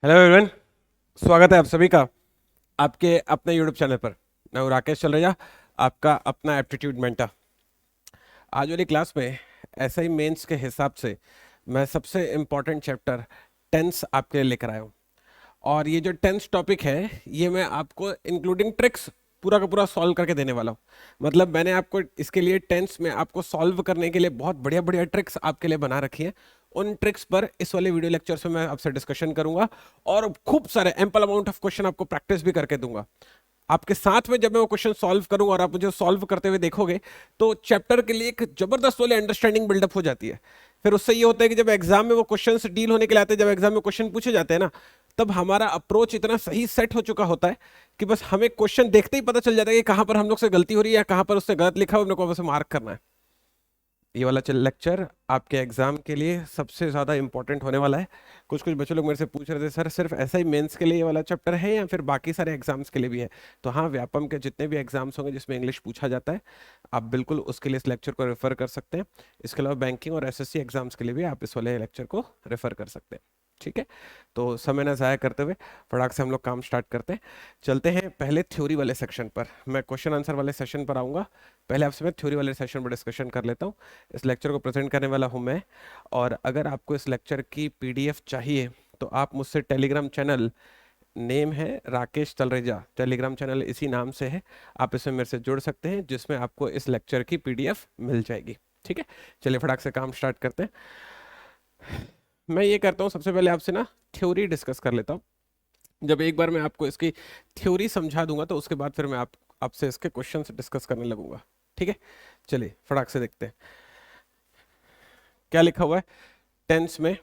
Hello everyone, स्वागत है आप सभी का आपके अपने यूट्यूब चैनल पर। मैं हूं राकेश चलरेजा, आपका अपना एप्टीट्यूड मेंटर। आज वाली क्लास में ऐसे ही मेंस के हिसाब से मैं सबसे इम्पोर्टेंट चैप्टर टेंस आपके लिए लेकर आया हूँ। और ये जो टेंस टॉपिक है ये मैं आपको इंक्लूडिंग ट्रिक्स पूरा का पूरा सॉल्व करके देने वाला हूँ। मतलब मैंने आपको इसके लिए टेंस में आपको सॉल्व करने के लिए बहुत बढ़िया बढ़िया ट्रिक्स आपके लिए बना रखी है। उन ट्रिक्स पर इस वाले वीडियो लेक्चर में मैं आपसे डिस्कशन करूंगा और खूब सारे एम्पल अमाउंट ऑफ क्वेश्चन आपको प्रैक्टिस भी करके दूंगा। आपके साथ में जब मैं वो क्वेश्चन सॉल्व करूंगा और आप मुझे सॉल्व करते हुए देखोगे तो चैप्टर के लिए एक जबरदस्त वाली अंडरस्टैंडिंग बिल्डअप हो जाती है। फिर उससे ये होता है कि जब एग्जाम में वो क्वेश्चन डील होने के लिए आते हैं, जब एग्जाम में क्वेश्चन पूछे जाते हैं ना, तब हमारा अप्रोच इतना सही सेट हो चुका होता है कि बस हमें क्वेश्चन देखते ही पता चल जाता है कि कहां पर हम लोग से गलती हो रही है या कहां पर उससे गलत लिखा हुआ है, हम लोग को बस मार्क करना है। ये वाला लेक्चर आपके एग्जाम के लिए सबसे ज्यादा इंपॉर्टेंट होने वाला है। कुछ कुछ बच्चे लोग मेरे से पूछ रहे थे, सर सिर्फ ऐसा ही मेंस के लिए ये वाला चैप्टर है या फिर बाकी सारे एग्जाम्स के लिए भी है? तो हाँ, व्यापम के जितने भी एग्जाम्स होंगे जिसमें इंग्लिश पूछा जाता है, आप बिल्कुल उसके लिए इस लेक्चर को रेफर कर सकते हैं। इसके अलावा बैंकिंग और एसएससी एग्जाम्स के लिए भी आप इस वाले लेक्चर को रेफर कर सकते हैं। ठीक है, तो समय ना ज़ाया करते हुए फटाक से हम लोग काम स्टार्ट करते हैं। चलते हैं पहले थ्योरी वाले सेक्शन पर। मैं क्वेश्चन आंसर वाले सेशन पर आऊँगा, पहले आपसे मैं थ्योरी वाले सेशन पर डिस्कशन कर लेता हूँ। इस लेक्चर को प्रेजेंट करने वाला हूँ मैं। और अगर आपको इस लेक्चर की पीडीएफ चाहिए तो आप मुझसे टेलीग्राम चैनल, नेम है राकेश तलरेजा, टेलीग्राम चैनल इसी नाम से है, आप इसमें मेरे से जुड़ सकते हैं जिसमें आपको इस लेक्चर की पीडीएफ मिल जाएगी। ठीक है, चलिए फटाक से काम स्टार्ट करते हैं। मैं ये करता हूँ, सबसे पहले आपसे ना थ्योरी डिस्कस कर लेता हूँ। जब एक बार मैं आपको इसकी थ्योरी समझा दूंगा तो उसके बाद फिर मैं आपसे इसके क्वेश्चन डिस्कस करने लगूंगा। ठीक है, चलिए फटाक से देखते हैं क्या लिखा हुआ है टेंस में।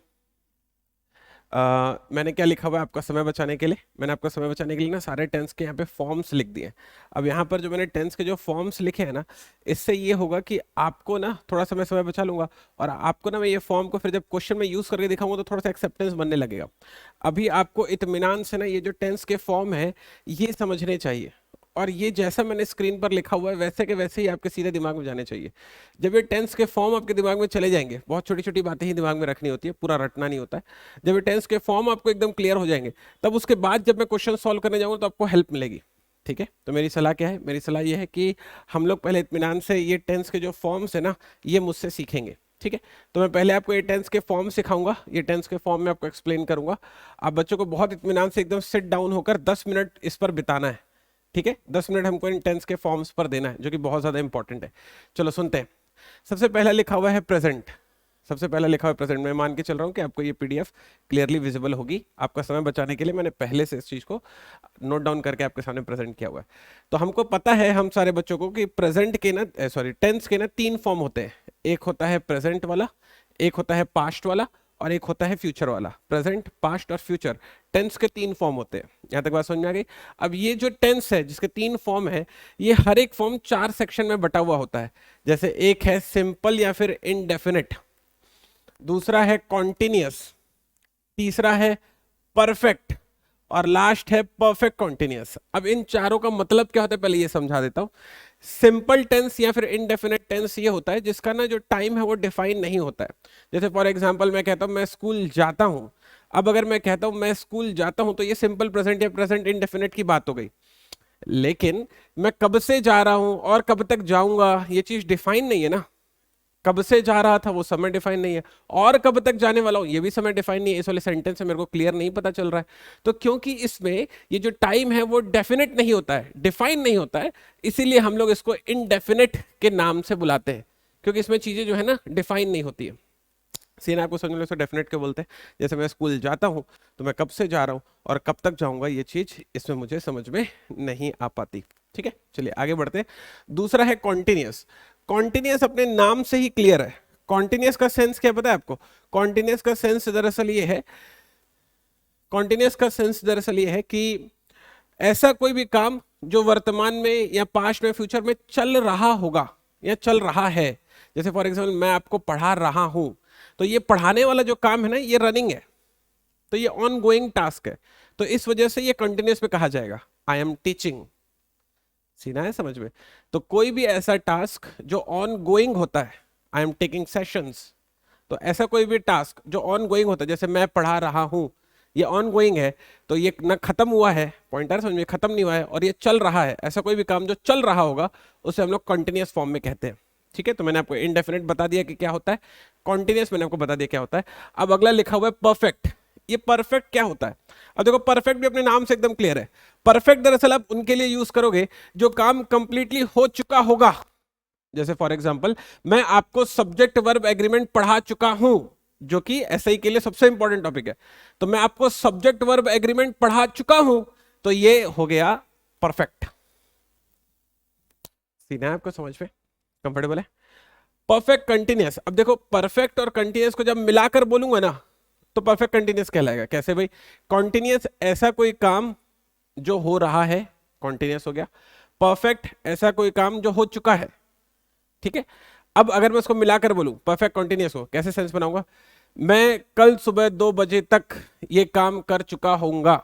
मैंने क्या लिखा हुआ है आपका समय बचाने के लिए, मैंने आपका समय बचाने के लिए ना सारे टेंस के यहाँ पे फॉर्म्स लिख दिए। अब यहाँ पर जो मैंने टेंस के जो फॉर्म्स लिखे हैं ना, इससे ये होगा कि आपको ना थोड़ा सा मैं समय बचा लूंगा और आपको ना मैं ये फॉर्म को फिर जब क्वेश्चन में यूज करके दिखाऊंगा तो थोड़ा सा एक्सेप्टेंस बनने लगेगा। अभी आपको इत्मीनान से ना ये जो टेंस के फॉर्म है ये समझने चाहिए, और ये जैसा मैंने स्क्रीन पर लिखा हुआ है वैसे के वैसे ही आपके सीधे दिमाग में जाने चाहिए। जब ये टेंस के फॉर्म आपके दिमाग में चले जाएंगे, बहुत छोटी छोटी बातें ही दिमाग में रखनी होती है, पूरा रटना नहीं होता है। जब ये टेंस के फॉर्म आपको एकदम क्लियर हो जाएंगे, तब उसके बाद जब मैं क्वेश्चन सॉल्व करने जाऊंगा तो आपको हेल्प मिलेगी। ठीक है, तो मेरी सलाह क्या है? मेरी सलाह ये है कि हम लोग पहले इत्मीनान से ये टेंस के जो फॉर्म्स है ना ये मुझसे सीखेंगे। ठीक है, तो मैं पहले आपको ये टेंस के फॉर्म सिखाऊंगा, ये टेंस के फॉर्म में आपको एक्सप्लेन करूंगा। आप बच्चों को बहुत इत्मीनान से एकदम सिट डाउन होकर 10 मिनट इस पर बिताना है। ठीक है, 10 मिनट हमको इन टेंस के फॉर्म्स पर देना है जो कि बहुत ज्यादा इंपॉर्टेंट है। चलो सुनते हैं। सबसे पहला लिखा हुआ है प्रेजेंट। सबसे पहला लिखा हुआ है प्रेजेंट। मैं मान के चल रहा हूँ कि आपको ये पीडीएफ क्लियरली विजिबल होगी। आपका समय बचाने के लिए मैंने पहले से इस चीज को नोट डाउन करके आपके सामने प्रेजेंट किया हुआ है। तो हमको पता है हम सारे बच्चों को कि प्रेजेंट के ना सॉरी टेंस के ना 3 फॉर्म होते हैं। एक होता है प्रेजेंट वाला, एक होता है पास्ट वाला, और एक होता है फ्यूचर वाला। प्रेजेंट, पास्ट और फ्यूचर टेंस के 3 फॉर्म होते हैं। यहां तक बात समझ में आ गई? अब ये जो टेंस है जिसके 3 फॉर्म है, ये हर एक फॉर्म 4 सेक्शन में बटा हुआ होता है। जैसे एक है सिंपल या फिर इनडेफिनेट, दूसरा है कॉन्टिन्यूअस, तीसरा है परफेक्ट, और लास्ट है परफेक्ट कॉन्टिन्यूअस। अब इन चारों का मतलब क्या होता है पहले ये समझा देता हूं। सिंपल टेंस या फिर इनडेफिनेट टेंस ये होता है जिसका ना जो टाइम है वो डिफाइन नहीं होता है। जैसे फॉर एग्जांपल मैं कहता हूं मैं स्कूल जाता हूं। अब अगर मैं कहता हूं मैं स्कूल जाता हूं तो ये सिंपल प्रेजेंट या प्रेजेंट इनडेफिनेट की बात हो गई। लेकिन मैं कब से जा रहा हूं और कब तक जाऊंगा ये चीज डिफाइन नहीं है ना। कब से जा रहा था वो समय डिफाइन नहीं है, और कब तक जाने वाला हूं ये भी समय डिफाइन नहीं है। इस वाले सेंटेंस से मेरे को क्लियर नहीं पता चल रहा है। तो क्योंकि इसमें ये जो टाइम है वो डेफिनेट नहीं होता है, डिफाइन नहीं होता है, इसीलिए हम लोग इसको इनडेफिनेट के नाम से बुलाते हैं, क्योंकि इसमें चीजें जो है ना डिफाइन नहीं होती है। सीन आपको समझ लो, डेफिनेट के बोलते हैं। जैसे मैं स्कूल जाता हूं तो मैं कब से जा रहा हूं और कब तक जाऊंगा ये चीज इसमें मुझे समझ में नहीं आ पाती। ठीक है, चलिए आगे बढ़ते हैं। दूसरा है कॉन्टिन्यूअस। कॉन्टिन्यूअस अपने नाम से ही क्लियर है। कॉन्टिन्यूअस का सेंस क्या पता है आपको? कॉन्टिन्यूअस का सेंस दरअसल ये है, कॉन्टिन्यूअस का सेंस दरअसल ये है कि ऐसा कोई भी काम जो वर्तमान में या पास्ट में फ्यूचर में चल रहा होगा या चल रहा है। जैसे फॉर एग्जाम्पल मैं आपको पढ़ा रहा हूं, तो ये पढ़ाने वाला जो काम है ना ये रनिंग है, तो ये ऑन गोइंग टास्क है। तो इस वजह से ये कंटिन्यूस में कहा जाएगा आई एम टीचिंग। सीना है समझ में? तो कोई भी ऐसा टास्क जो ऑन गोइंग होता है, आई एम टेकिंग सेशंस, तो ऐसा कोई भी टास्क जो ऑन गोइंग होता है, जैसे मैं पढ़ा रहा हूं, ये ऑन गोइंग है, तो ये ना खत्म हुआ है, पॉइंटर समझ में, खत्म नहीं हुआ है, और ये चल रहा है। ऐसा कोई भी काम जो चल रहा होगा उसे हम लोग कंटिन्यूअस फॉर्म में कहते हैं। ठीक है, तो मैंने आपको इनडेफिनेट बता दिया कि क्या होता है, कॉन्टिन्यूअस मैंने आपको बता दिया क्या होता है। अब अगला लिखा हुआ है परफेक्ट। ये परफेक्ट क्या होता है? अब देखो, परफेक्ट भी अपने नाम से एकदम क्लियर है। परफेक्ट दरअसल आप उनके लिए यूज करोगे जो काम कंप्लीटली हो चुका होगा। जैसे फॉर एग्जांपल, मैं आपको सब्जेक्ट वर्ब एग्रीमेंट पढ़ा चुका हूं, जो कि एसआई के लिए सबसे इंपॉर्टेंट टॉपिक है। तो मैं आपको सब्जेक्ट वर्ब एग्रीमेंट पढ़ा चुका हूं, तो ये हो गया परफेक्ट। सीधा है आपको समझ में, कंफर्टेबल है? परफेक्ट कंटिन्यूअस, अब देखो परफेक्ट और कंटिन्यूअस को जब मिलाकर बोलूंगा ना, तो परफेक्ट कंटिन्यूअस कहलाएगा। कैसे भाई? कॉन्टिन्यूअस ऐसा कोई काम जो हो रहा है, कॉन्टिन्यूअस हो गया। परफेक्ट ऐसा कोई काम जो हो चुका है। ठीक है, अब अगर मैं उसको मिलाकर बोलूं परफेक्ट कंटिन्यूअस को, कैसे सेंस बनाऊंगा? मैं कल सुबह 2 बजे तक ये काम कर चुका होऊंगा।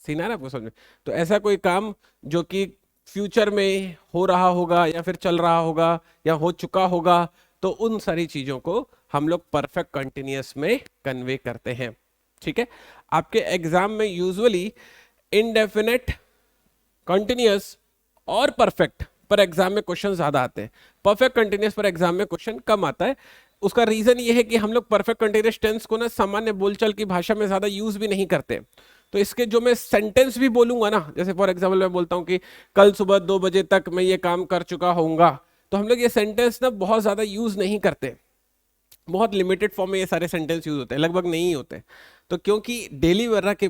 सीन आ रहा है आपको समझ में? तो ऐसा कोई काम जो कि फ्यूचर में हो रहा होगा, या फिर चल रहा होगा, या हो चुका होगा, तो उन सारी चीजों को हम लोग परफेक्ट कंटिन्यूअस में कन्वे करते हैं। ठीक है, आपके एग्जाम में यूजुअली इनडेफिनेट, कंटिन्यूअस और परफेक्ट पर एग्जाम में क्वेश्चन ज्यादा आते हैं। परफेक्ट कंटिन्यूअस पर एग्जाम में क्वेश्चन कम आता है। उसका रीजन ये है कि हम लोग परफेक्ट कंटिन्यूअस टेंस को ना सामान्य बोलचाल की भाषा में ज्यादा यूज भी नहीं करते। तो इसके जो मैं सेंटेंस भी बोलूंगा ना, जैसे फॉर एग्जाम्पल मैं बोलता हूं कि कल सुबह 2 बजे तक मैं ये काम कर चुका होऊंगा, तो हम लोग ये सेंटेंस ना बहुत ज्यादा यूज नहीं करते। बहुत लिमिटेड फॉर्म में ये सारे सेंटेंस यूज होते हैं, लगभग नहीं होते। तो क्योंकि डेली वर्रा के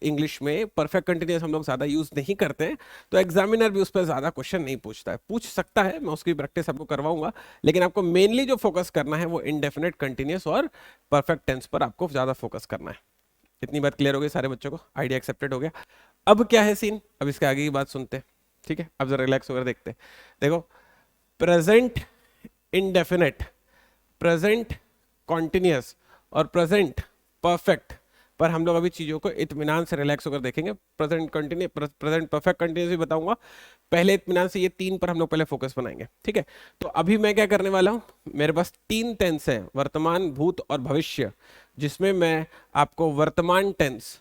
इंग्लिश में परफेक्ट कंटिन्यूअस हम लोग ज्यादा यूज नहीं करते हैं, तो एग्जामिनर भी उस पर ज्यादा क्वेश्चन नहीं पूछता है। पूछ सकता है, मैं उसकी प्रैक्टिस आपको करवाऊंगा, लेकिन आपको मेनली जो फोकस करना है वो इनडेफिनेट, कंटिन्यूअस और परफेक्ट टेंस पर आपको ज्यादा फोकस करना है। इतनी बात क्लियर हो गई सारे बच्चों को? आइडिया एक्सेप्टेड हो गया? अब क्या है सीन, अब इसके आगे की बात सुनते हैं। ठीक है, अब जरा रिलैक्स होकर देखते हैं। देखो, प्रेजेंट इनडेफिनेट, प्रेजेंट कॉन्टिन्यूअस और प्रेजेंट परफेक्ट पर हम लोग अभी चीजों को इत्मीनान से रिलैक्स होकर देखेंगे। Present continue, present perfect continuous भी बताऊंगा, पहले इत्मीनान से ये 3 पर हम लोग पहले फोकस बनाएंगे। ठीक है, तो अभी मैं क्या करने वाला हूं, मेरे पास 3 टेंस है, वर्तमान, भूत और भविष्य, जिसमें मैं आपको वर्तमान टेंस,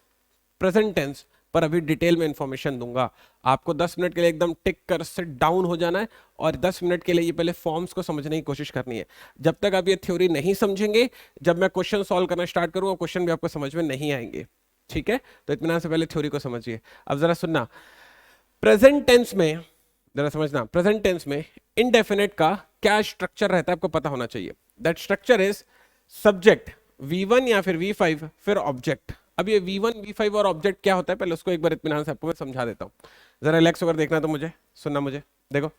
प्रेजेंट टेंस पर अभी डिटेल में इंफॉर्मेशन दूंगा। आपको 10 मिनट के लिए एकदम टिक कर सिट डाउन हो जाना है, और 10 मिनट के लिए ये पहले फॉर्म्स को समझने की कोशिश करनी है। जब तक आप ये थ्योरी नहीं समझेंगे, जब मैं क्वेश्चन सॉल्व करना स्टार्ट करूंगा, क्वेश्चन भी आपको समझ में नहीं आएंगे। ठीक है, तो इत्मीनान से पहले थ्योरी को समझिए। अब जरा सुनना, प्रेजेंट टेंस में जरा समझना, प्रेजेंट टेंस में इनडेफिनेट का क्या स्ट्रक्चर रहता है आपको पता होना चाहिए। That structure is subject V1 या फिर V5 फिर ऑब्जेक्ट। अब ये V1 V5 और ऑब्जेक्ट क्या होता है, पहले उसको एक बार इत्मीनान से आपको मैं समझा देता हूँ। जरा रिलैक्स होकर देखना, तो मुझे सुनना, मुझे देखो,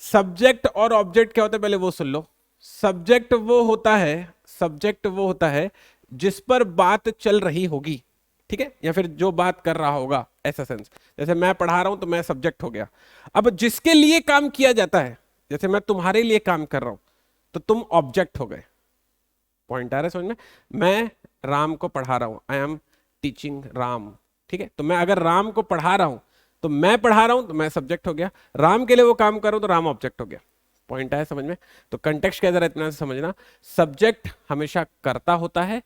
सब्जेक्ट और ऑब्जेक्ट क्या होता है पहले वो सुन लो। सब्जेक्ट वो होता है, सब्जेक्ट वो होता है जिस पर बात चल रही होगी। ठीक है, या फिर जो बात कर रहा होगा, ऐसा सेंस। जैसे मैं पढ़ा रहा हूं तो मैं सब्जेक्ट हो गया। अब जिसके लिए काम किया जाता है, जैसे मैं तुम्हारे लिए काम कर रहा हूं, तो तुम ऑब्जेक्ट हो गए। पॉइंट आ रहा है समझ में? मैं राम को पढ़ा रहा हूं, आई एम टीचिंग राम। ठीक है, तो मैं अगर राम को पढ़ा रहा हूं, तो मैं पढ़ा रहा हूं तो मैं सब्जेक्ट हो गया, राम के लिए वो काम कर रहा हूं तो राम ऑब्जेक्ट हो गया। पॉइंट आया समझ में? तो कंटेक्स्ट क्या जरा इतना से समझना, सब्जेक्ट हमेशा करता होता है,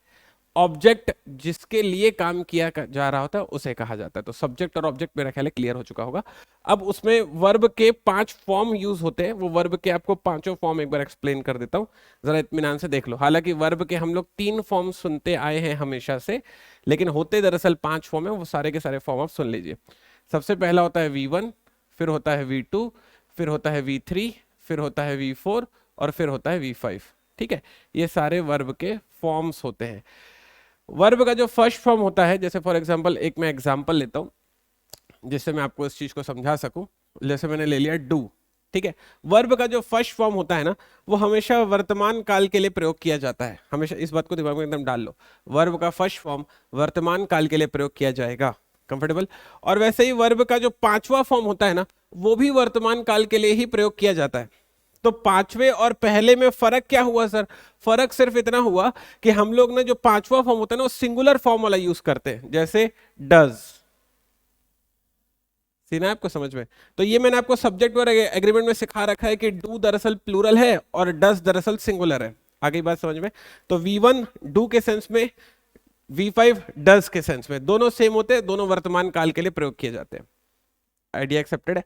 ऑब्जेक्ट जिसके लिए काम किया जा रहा होता है उसे कहा जाता है। तो सब्जेक्ट और ऑब्जेक्ट मेरा ख्याल है क्लियर हो चुका होगा। अब उसमें वर्ब के 5 फॉर्म यूज होते हैं, वो वर्ब के आपको 5 फॉर्म एक बार एक्सप्लेन कर देता हूं, जरा इत्मीनान से देख लो। हालांकि वर्ब के हम लोग 3 फॉर्म सुनते आए हैं हमेशा से, लेकिन होते दरअसल 5 फॉर्म है, वो सारे के सारे फॉर्म आप सुन लीजिए। सबसे पहला होता है V1, फिर होता है V2, फिर होता है V3, फिर होता है V4 और फिर होता है V5। ठीक है, ये सारे वर्ब के फॉर्म्स होते हैं। वर्ब का जो फर्स्ट फॉर्म होता है, जैसे फॉर एग्जांपल एक मैं एग्जांपल लेता हूं जिससे मैं आपको इस चीज को समझा सकूं। जैसे मैंने ले लिया डू। ठीक है, वर्ब का जो फर्स्ट फॉर्म होता है ना, वो हमेशा वर्तमान काल के लिए प्रयोग किया जाता है। हमेशा इस बात को दिमाग में एकदम डाल लो, वर्ब का फर्स्ट फॉर्म वर्तमान काल के लिए प्रयोग किया जाएगा। कंफर्टेबल? और वैसे ही वर्ब का जो 5वां फॉर्म होता है ना, वो भी वर्तमान काल के लिए ही प्रयोग किया जाता है। तो 5वें और पहले में फर्क क्या हुआ सर? फर्क सिर्फ इतना हुआ कि हम लोग ने जो 5वां फॉर्म होता है ना, वो सिंगुलर फॉर्म वाला यूज करते हैं, जैसे डज। सीना आपको समझ में? तो ये मैंने आपको सब्जेक्ट और एग्रीमेंट में सिखा रखा है कि डू दरअसल प्लूरल है और डज दरअसल सिंगुलर है। आगे बात समझ में? तो V1 डू के सेंस में V5 डज के सेंस में, दोनों सेम होते हैं, दोनों वर्तमान काल के लिए प्रयोग किए जाते हैं। आइडिया एक्सेप्टेड है।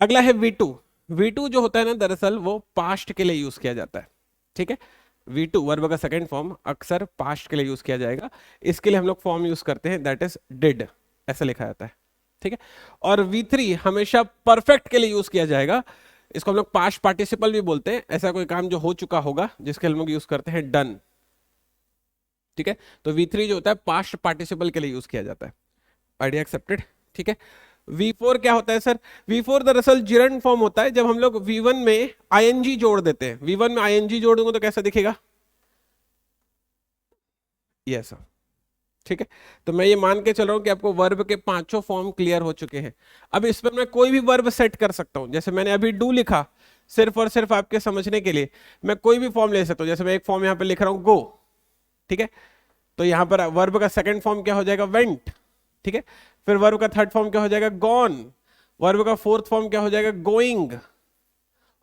अगला है V2। V2 जो होता है ना, दरअसल वो पास्ट के लिए यूज किया जाता है। ठीक है, V2 वर्ब का सेकंड फॉर्म अक्सर पास्ट के लिए यूज किया जाएगा। इसके लिए हम लोग फॉर्म यूज करते हैं, दैट इज डिड, ऐसा लिखा जाता है। ठीक है, और V3 हमेशा परफेक्ट के लिए यूज किया जाएगा। इसको हम लोग पास्ट पार्टिसिपल भी बोलते हैं, ऐसा कोई काम जो हो चुका होगा जिसके हम लोग यूज करते हैं डन। ठीक है, तो V3 जो होता है पास्ट पार्टिसिपल के लिए यूज किया जाता है। Idea accepted. ठीक है, V4 क्या होता है सर? V4 दरअसल जिरंड फॉर्म होता है। जब हम लोग V1 में ing जोड़ देते हैं, V1 में ing जोड़ दूंगा तो कैसा दिखेगा? ये सर। ठीक है, तो मैं ये मान के चल रहा हूं कि आपको वर्ब के पांचों फॉर्म क्लियर हो चुके हैं। अब इस पर मैं कोई भी वर्ब सेट कर सकता हूं, जैसे मैंने अभी डू लिखा, सिर्फ और सिर्फ आपके समझने के लिए मैं कोई भी फॉर्म ले सकता हूं। जैसे मैं एक फॉर्म यहां पे लिख रहा हूं गो। ठीक है, तो यहां पर वर्ब का सेकंड फॉर्म क्या हो जाएगा? वेंट। ठीक है, फिर वर्ब का थर्ड फॉर्म क्या हो जाएगा? गॉन। वर्ब का फोर्थ फॉर्म क्या हो जाएगा? गोइंग।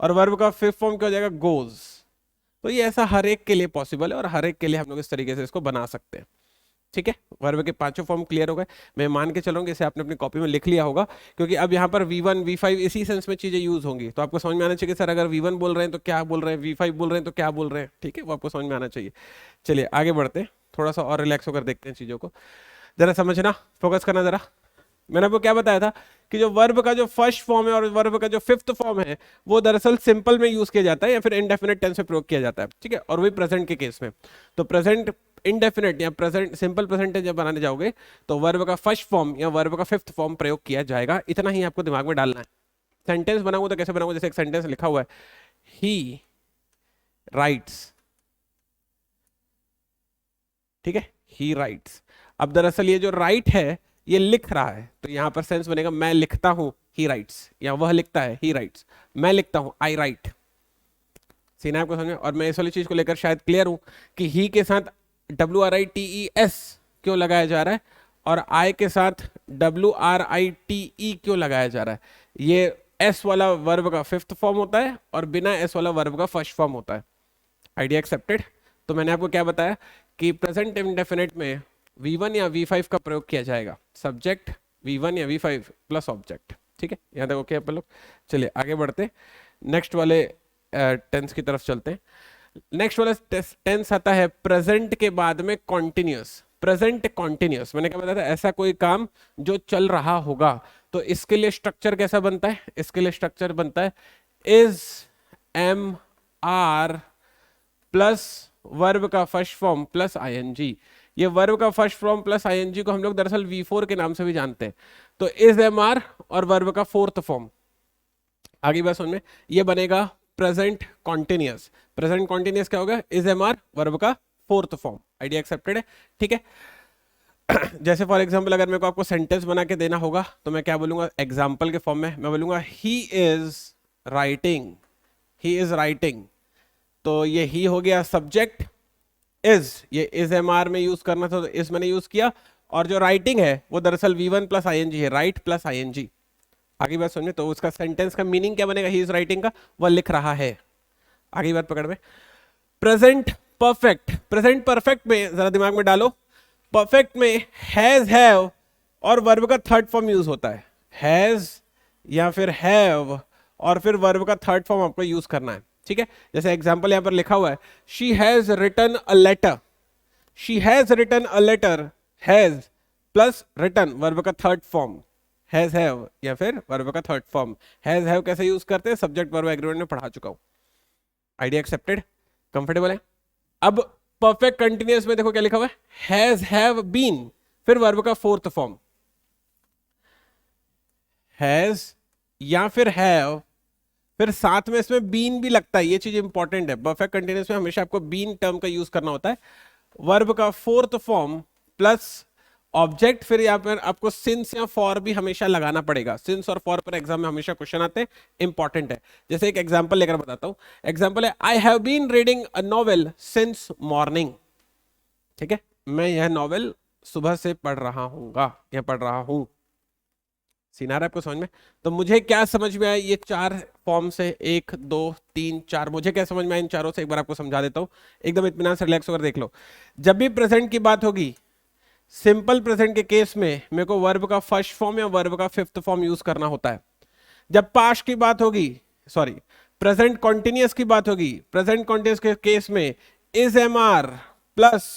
और वर्ब का फिफ्थ फॉर्म क्या हो जाएगा? गोज। तो ये ऐसा हर एक के लिए पॉसिबल है और हर एक के लिए हम लोग इस तरीके से इसको बना सकते हैं। ठीक है, वर्ब के पांचों फॉर्म क्लियर हो गए। मैं मान के चलूंगा इसे आपने अपनी कॉपी में लिख लिया होगा, क्योंकि अब यहाँ पर V1 V5 इसी सेंस में चीजें यूज होंगी। तो आपको समझ में आना चाहिए सर अगर V1 बोल रहे हैं तो क्या बोल रहे हैं, V5 बोल रहे हैं तो क्या बोल रहे हैं। ठीक है, वो आपको समझ में आना चाहिए। चलिए आगे बढ़ते हैं, थोड़ा सा और रिलैक्स होकर देखते हैं चीजों को। जरा समझना, फोकस करना जरा। मैंने आपको क्या बताया था कि जो वर्ब का जो फर्स्ट फॉर्म है और वर्ब का जो फिफ्थ फॉर्म है वो दरअसल सिंपल में यूज किया जाता है या फिर इंडेफिनिट टेंस में प्रयोग किया जाता है। ठीक है, और वही प्रेजेंट के केस में। तो प्रेजेंट इंडेफिनिट या प्रेजेंट सिंपल प्रेजेंट जब बनाने जाओगे तो वर्ब का फर्स्ट फॉर्म या वर्ब का फिफ्थ फॉर्म प्रयोग किया जाएगा। इतना ही आपको दिमाग में डालना है। सेंटेंस बनाऊंगा तो कैसे बनाऊंगा? जैसे एक सेंटेंस लिखा हुआ है, ही राइट्स। ठीक है, ही राइट्स। अब दरअसल ये जो राइट है ये लिख रहा है, तो यहां पर सेंस बनेगा मैं लिखता हूं, ही राइट्स, या वह लिखता है, ही राइट्स। मैं लिखता हूं, आई राइट। सीना आपको समझ में? और मैं इस वाली चीज को लेकर शायद क्लियर हूं कि ही के साथ WRITES क्यों लगाया जा रहा है और आई के साथ WRITE क्यों लगाया जा रहा है। ये एस वाला वर्ब का फिफ्थ फॉर्म होता है और बिना एस वाला वर्ब का फर्स्ट फॉर्म होता है। Idea accepted. तो मैंने आपको क्या बताया कि प्रेजेंट इंडेफिनिट में V1 या V5 का प्रयोग किया जाएगा। सब्जेक्ट V1 या V5 प्लस ऑब्जेक्ट। ठीक है, यहाँ तक ओके अपन लोग? चलिए आगे बढ़ते, नेक्स्ट वाले टेंस की तरफ चलते हैं। नेक्स्ट वाला टेंस आता है प्रेजेंट के बाद में कॉन्टिन्यूस। प्रेजेंट कॉन्टिन्यूस मैंने क्या बताया था? ऐसा कोई काम जो चल रहा होगा। तो इसके लिए स्ट्रक्चर कैसा बनता है? इसके लिए स्ट्रक्चर बनता है is am are plus verb का फर्स्ट फॉर्म प्लस ING। ये वर्ब का फर्स्ट फॉर्म प्लस ING को हम लोग दरअसल V4 के नाम से भी जानते हैं। तो इज MR और वर्ब का फोर्थ फॉर्म, आगे बात समझ में, ये बनेगा प्रेजेंट कॉन्टिन्यूस। प्रेजेंट कॉन्टिन्यूस क्या होगा? इज MR वर्ब का फोर्थ फॉर्म। आइडिया एक्सेप्टेड है? ठीक है, जैसे फॉर एग्जांपल अगर मेरे को आपको सेंटेंस बना के देना होगा तो मैं क्या बोलूंगा? एग्जांपल के फॉर्म में मैं बोलूंगा he is writing. He is writing, तो ये ही हो गया सब्जेक्ट। इज, ये इज MR में यूज करना था तो इस मैंने यूज किया, और जो राइटिंग है वो दरअसल V1 प्लस ING है, राइट प्लस ING। आगे बात समझे? तो उसका सेंटेंस का मीनिंग क्या बनेगा? ही इज राइटिंग का, वह लिख रहा है। आगे बात पकड़ में। Present perfect. प्रेजेंट परफेक्ट में जरा दिमाग में डालो, परफेक्ट में हैज, हैव और वर्ब का थर्ड फॉर्म यूज होता है। हैज या फिर हैव और फिर वर्ब का थर्ड फॉर्म आपको यूज करना है। ठीक है, जैसे एग्जांपल यहां पर लिखा हुआ है, she has written a letter. She has written a letter, has plus written verb का थर्ड फॉर्म, हैज हैव या फिर वर्ब का थर्ड फॉर्म। हैज हैव कैसे यूज करते हैं? सब्जेक्ट वर्ब एग्रीमेंट में पढ़ा चुका हूं। Idea accepted? कंफर्टेबल है? अब परफेक्ट कंटिन्यूअस में देखो क्या लिखा हुआ है, हैज हैव बीन, फिर वर्ब का फोर्थ फॉर्म हैज या फिर हैव, फिर साथ में इसमें बीन भी लगता है। ये चीज इंपॉर्टेंट है, परफेक्ट कंटिन्यूअस में हमेशा आपको बीन टर्म का यूज करना होता है। वर्ब का फोर्थ फॉर्म प्लस ऑब्जेक्ट, फिर यहाँ पर आपको सिंस या फॉर भी हमेशा लगाना पड़ेगा। सिंस और फॉर पर एग्जाम में हमेशा क्वेश्चन आते हैं, इंपॉर्टेंट है। जैसे एक एग्जांपल लेकर बताता हूं। एग्जांपल है, I have been reading a novel since morning. ठीक है, मैं यह नॉवेल सुबह से पढ़ रहा हूँगा या पढ़ रहा हूं। सीनारा आपको समझ में? तो मुझे क्या समझ में आया ये चार फॉर्म से? 1 2 3 4, मुझे क्या समझ में आया इन चारों से एक बार आपको समझा देता हूं। एकदम इत्मीनान से रिलैक्स होकर देख लो। जब भी प्रेजेंट की बात होगी सिंपल प्रेजेंट के केस में मेरे को वर्ब का फर्स्ट फॉर्म या वर्ब का फिफ्थ फॉर्म यूज करना होता है। जब पास्ट की बात होगी, सॉरी प्रेजेंट कॉन्टिन्यूअस की बात होगी, प्रेजेंट कॉन्टिन्यूअस के केस में is am are plus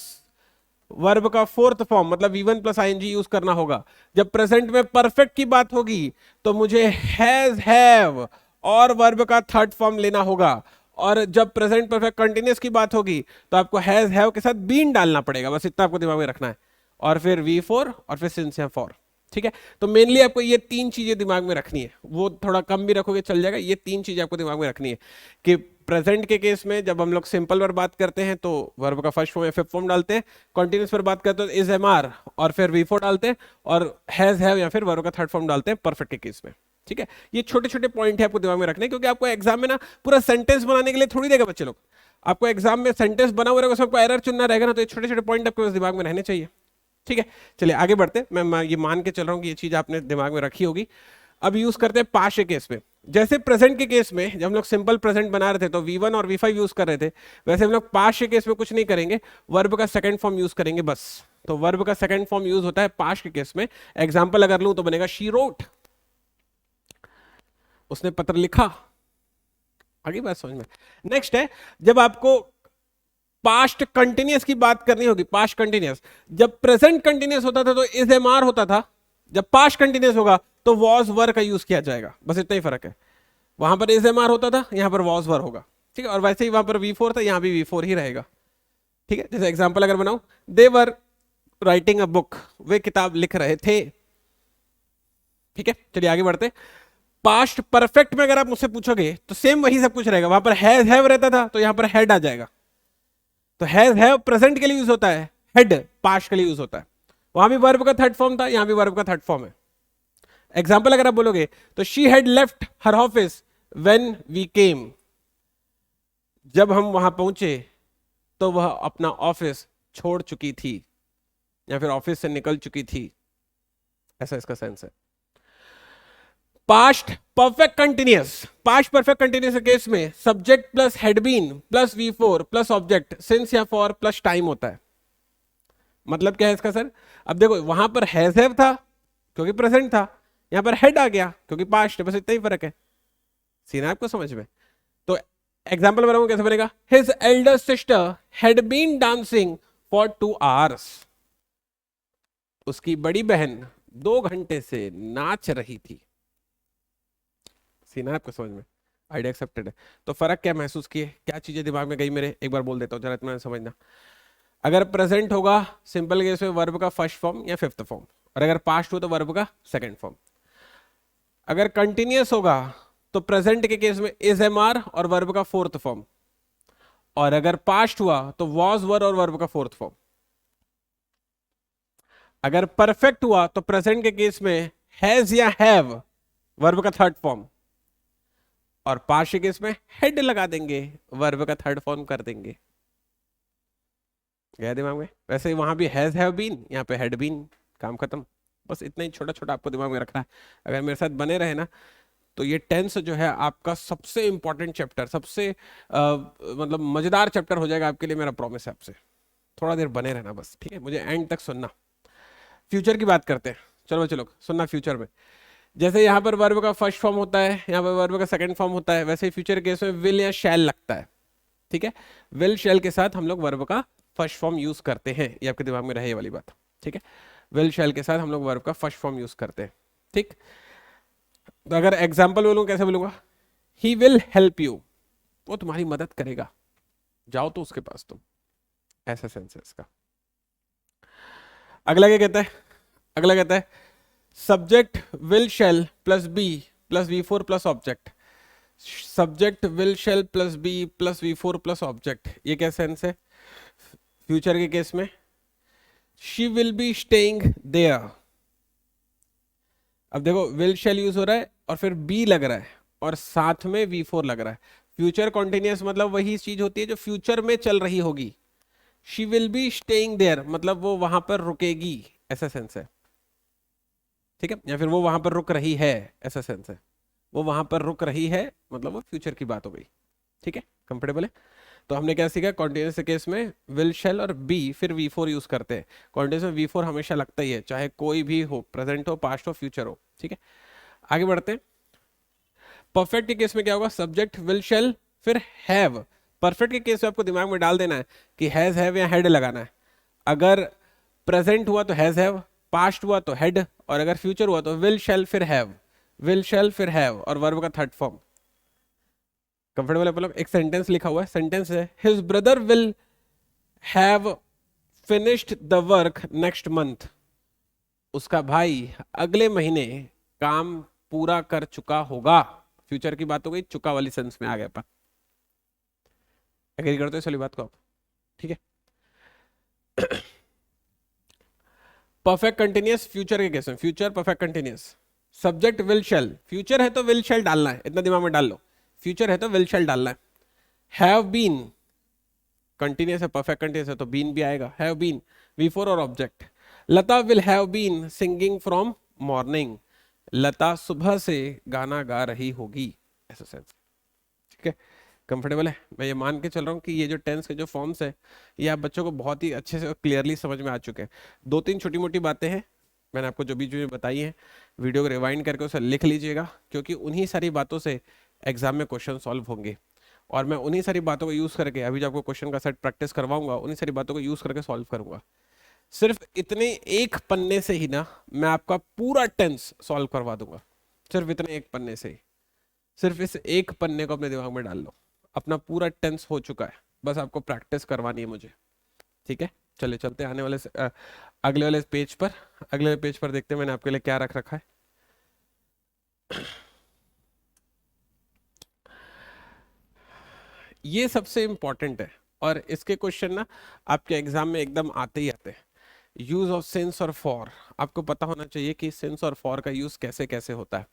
verb का फोर्थ फॉर्म मतलब V1 प्लस ING यूज करना होगा। जब प्रेजेंट में परफेक्ट की बात होगी तो मुझे हैज हैव और वर्ब का थर्ड फॉर्म लेना होगा। और जब प्रेजेंट परफेक्ट कंटिन्यूअस की बात होगी तो आपको हैज हैव के साथ बीन डालना पड़ेगा, बस इतना आपको दिमाग में रखना है। और फिर V4 और फिर सिंस या फॉर। ठीक है, तो मेनली आपको ये तीन चीजें दिमाग में रखनी है, वो थोड़ा कम भी रखोगे चल जाएगा। ये तीन चीजें आपको दिमाग में रखनी है कि प्रेजेंट के केस में जब हम लोग सिंपल पर बात करते हैं तो वर्ब का फर्स्ट फॉर्म या फिफ्थ फॉर्म डालते हैं, कॉन्टिन्यूअस पर बात करते हैं तो इज एम आर और फिर V4 डालते हैं, और हैज हैव या फिर वर्ब का थर्ड फॉर्म डालते हैं परफेक्ट के केस में। ठीक है, ये छोटे छोटे पॉइंट है आपको दिमाग में रखने, क्योंकि आपको एग्जाम में ना पूरा सेंटेंस बनाने के लिए थोड़ी देगा बच्चे लोग, आपको एग्जाम में सेंटेंस बना हुआ रहेगा, उसमें आपको एरर चुनना रहेगा ना, तो ये छोटे छोटे पॉइंट आपके दिमाग में रहने चाहिए। ठीक है, चलिए आगे बढ़ते हैं। मैं ये मान के चल रहा हूं कि ये चीज आपने दिमाग में रखी होगी। अब यूज करते हैं पास्ट के केस में। जैसे प्रेजेंट के केस में जब हम लोग सिंपल प्रेजेंट बना रहे थे तो V1 और V5 यूज कर रहे थे, वैसे हम लोग पास्ट के केस में कुछ नहीं करेंगे, वर्ब का सेकंड फॉर्म यूज करेंगे बस। तो वर्ब का सेकंड फॉर्म यूज होता है पास्ट के केस में। एग्जांपल अगर लूं तो बनेगा शी रोट, उसने पत्र लिखा। आगे बात समझ में। नेक्स्ट है, जब आपको पास्ट कंटिन्यूअस की बात करनी होगी, पास्ट कंटिन्यूअस, जब प्रेजेंट कंटिन्यूअस होता था तो इज एम आर होता था, जब पास्ट कंटिन्यूअस होगा तो वॉज वर का यूज किया जाएगा, बस इतना ही फर्क है। वहां पर इज एम आर होता था, यहां पर वॉज वर होगा। ठीक है, और वैसे ही वहां पर V4 था, यहां भी V4 ही रहेगा। ठीक है, जैसे एग्जांपल अगर बनाऊं, दे वर राइटिंग अ बुक, वे किताब लिख रहे थे। ठीक है, चलिए आगे बढ़ते। पास्ट परफेक्ट में अगर आप मुझसे पूछोगे तो सेम वही सब कुछ रहेगा, वहां पर हैज हैव रहता था तो यहां पर हैड आ जाएगा। तो हैज हैव प्रेजेंट के लिए यूज होता है, हेड पास्ट के लिए यूज होता है। वहां भी वर्ब का थर्ड फॉर्म था, यहां भी वर्ब का थर्ड फॉर्म है। एग्जांपल अगर आप बोलोगे तो she had left her office when we came, जब हम वहां पहुंचे तो वह अपना ऑफिस छोड़ चुकी थी या फिर ऑफिस से निकल चुकी थी, ऐसा इसका सेंस है। Past perfect continuous, past perfect continuous के केस में subject plus had been plus V4 plus object since या फॉर प्लस टाइम होता है। मतलब क्या है इसका सर? अब देखो वहां पर हैज हैव था क्योंकि प्रेजेंट था, यहां पर हेड आ गया क्योंकि पास्ट है, बस इतना ही फर्क है। सीना आपको समझ में? तो एग्जांपल बनाऊं कैसे बनेगा? His elder sister had been dancing for 2 hours, उसकी बड़ी बहन 2 घंटे से नाच रही थी। सीना आपको समझ में? आइडिया एक्सेप्टेड है। तो फर्क क्या महसूस किए, क्या चीजें दिमाग में गई मेरे, एक बार बोल देता हूं जरा इतना समझना। अगर प्रेजेंट होगा सिंपल केस में वर्ब का फर्स्ट फॉर्म या फिफ्थ फॉर्म, और अगर पास्ट हो तो वर्ब का सेकंड फॉर्म। अगर कंटिन्यूअस होगा तो प्रेजेंट के केस में इज एम आर और वर्ब का फोर्थ फॉर्म, और अगर पास्ट हुआ तो वॉज वर और वर्ब का फोर्थ फॉर्म। अगर परफेक्ट हुआ तो प्रेजेंट के केस में हैज या हैव वर्ब का थर्ड फॉर्म, और पास्ट के केस में हेड लगा देंगे, वर्ब का थर्ड फॉर्म कर देंगे। गया दिमाग में? वैसे ही वहां भी हैज हैव बीन, यहाँ पे हैड बीन, काम खत्म। बस इतना ही छोटा छोटा आपको दिमाग में रखना है। अगर मेरे साथ बने रहे ना तो ये टेंस जो है आपका सबसे इंपॉर्टेंट चैप्टर, सबसे मतलब मजेदार चैप्टर हो जाएगा आपके लिए, मेरा प्रॉमिस है आपसे। थोड़ा देर बने रहना बस, ठीक है? मुझे एंड तक सुनना। फ्यूचर की बात करते हैं, चलो बच्चे लोग सुनना। फ्यूचर में जैसे यहाँ पर वर्ब का फर्स्ट फॉर्म होता है, यहाँ पर वर्ब का सेकंड फॉर्म होता है, वैसे ही फ्यूचर केस में विल या शैल लगता है। ठीक है, विल शैल के साथ हम लोग वर्ब का फर्स्ट फॉर्म यूज करते हैं, ये आपके दिमाग में रहे ये वाली बात। ठीक है, विल शैल के साथ हम लोग वर्ब का फर्स्ट फॉर्म यूज करते हैं। ठीक, तो अगर एग्जाम्पल बोलूँ कैसे बोलूंगा? ही विल हेल्प यू, वो तुम्हारी मदद करेगा, जाओ तो उसके पास तुम, ऐसा सेंस है इसका। अगला क्या कहता है? अगला कहता है subject will shall plus be plus V4 plus object. Subject will shall plus be plus V4 plus object, ये क्या सेंस है? फ्यूचर के केस में she will be staying there. अब देखो विल शैल यूज हो रहा है और फिर बी लग रहा है और साथ में V4 लग रहा है। फ्यूचर कॉन्टिन्यूअस मतलब वही चीज होती है जो फ्यूचर में चल रही होगी। She will be staying there मतलब वो वहां पर रुकेगी, ऐसा सेंस है। ठीक है, या फिर वो वहां पर रुक रही है, ऐसा सेंस है। वो वहां पर रुक रही है मतलब वो फ्यूचर की बात हो गई। ठीक है, कंफर्टेबल है? तो हमने क्या सीखा, कॉन्टिन्यूस के केस में विल शैल और बी फिर V4 यूज करते हैं। कॉन्टिन्यूस में V4 हमेशा लगता ही है, चाहे कोई भी हो, प्रेजेंट हो, पास्ट हो, फ्यूचर हो। ठीक है, आगे बढ़ते हैं। परफेक्ट के केस में क्या होगा, सब्जेक्ट विल शैल फिर हैव। परफेक्ट के केस में आपको दिमाग में डाल देना है कि हैज हैव या हेड लगाना है। अगर प्रेजेंट हुआ तो हैज हैव, पास्ट हुआ तो हेड, और अगर फ्यूचर हुआ तो विल शैल फिर हैव, विल शैल फिर हैव और वर्ब का थर्ड फॉर्म। कंफर्टेबल है मतलब? एक सेंटेंस लिखा हुआ है, सेंटेंस है his brother will have finished the work next month. उसका भाई अगले महीने काम पूरा कर चुका होगा। फ्यूचर की बात हो गई, चुका वाली सेंस में आ गया पर। एग्री करते हो इस वाली बात को आप? ठीक है। परफेक्ट कंटिन्यूअस फ्यूचर के केस में, future perfect continuous, subject will shell, future है तो विल शैल डालना है, इतना दिमाग में डाल लो, फ्यूचर है तो विल शैल डालना है। हैव बीन कंटिन्यूअस है, परफेक्ट कंटिन्यूअस है तो बीन भी आएगा, हैव बीन V4 और object. Lata will have been singing from morning, Lata सुबह से गाना गा रही होगी, ऐसा सेंस। ठीक है, कंफर्टेबल है? मैं ये मान के चल रहा हूँ कि ये जो टेंस के जो फॉर्म्स है ये आप बच्चों को बहुत ही अच्छे से क्लियरली समझ में आ चुके हैं। दो तीन छोटी मोटी बातें हैं, मैंने आपको जो भी चीज़ें बताई हैं वीडियो को रिवाइंड करके उसे लिख लीजिएगा, क्योंकि उन्हीं सारी बातों से एग्जाम में क्वेश्चन सॉल्व होंगे। और मैं उन्हीं सारी बातों को यूज़ करके, अभी जो आपको क्वेश्चन का सेट प्रैक्टिस करवाऊंगा, उन्हीं सारी बातों को यूज़ करके सॉल्व करूंगा। सिर्फ इतने एक पन्ने से ही ना मैं आपका पूरा टेंस सॉल्व करवा दूंगा, सिर्फ इतने एक पन्ने से ही। सिर्फ इस एक पन्ने को अपने दिमाग में डाल लो, अपना पूरा टेंस हो चुका है, बस आपको प्रैक्टिस करवानी है मुझे। ठीक है, चलिए चलते हैं आने वाले अगले वाले पेज पर। अगले पेज पर देखते हैं मैंने आपके लिए क्या रख रखा है। ये सबसे इंपॉर्टेंट है और इसके क्वेश्चन ना आपके एग्जाम में एकदम आते ही आते हैं। यूज ऑफ सिंस और फॉर, आपको पता होना चाहिए कि सिंस और फॉर का यूज कैसे कैसे होता है।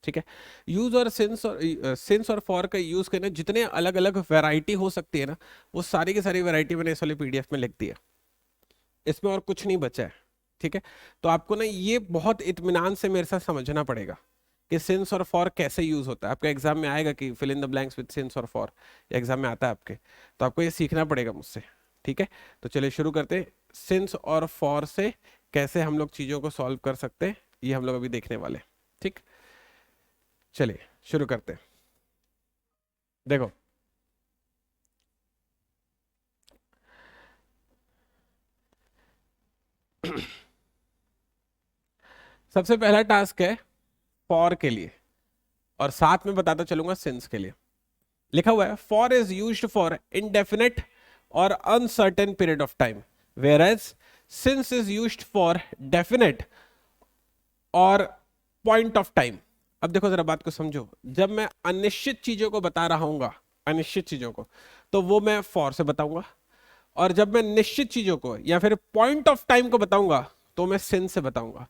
ठीक है, यूज और सिंस और फॉर का यूज करने जितने अलग अलग वैरायटी हो सकती है ना, वो सारी की सारी वैरायटी मैंने इस वाले PDF में लिख दी है, इसमें और कुछ नहीं बचा है। ठीक है, तो आपको ना ये बहुत इत्मीनान से मेरे साथ समझना पड़ेगा कि सिंस और फॉर कैसे यूज होता है। आपके एग्जाम में आएगा कि fill in the blanks with since और फॉर, एग्जाम में आता है आपके, तो आपको ये सीखना पड़ेगा मुझसे। ठीक है, तो चलिए शुरू करते हैं। सिंस और फॉर से कैसे हम लोग चीजों को सॉल्व कर सकते हैं, ये हम लोग अभी देखने वाले हैं। ठीक, चलिए शुरू करते हैं। देखो, सबसे पहला टास्क है फॉर के लिए, और साथ में बताता चलूंगा सिंस के लिए। लिखा हुआ है for is used for indefinite और uncertain period of time, where as since is used for definite और पॉइंट ऑफ टाइम। अब देखो जरा बात को समझो, जब मैं अनिश्चित चीजों को बता रहा हूंगा, अनिश्चित चीजों को, तो वो मैं फॉर से बताऊंगा, और जब मैं निश्चित चीजों को या फिर पॉइंट ऑफ टाइम को बताऊंगा तो मैं सिंस से बताऊंगा।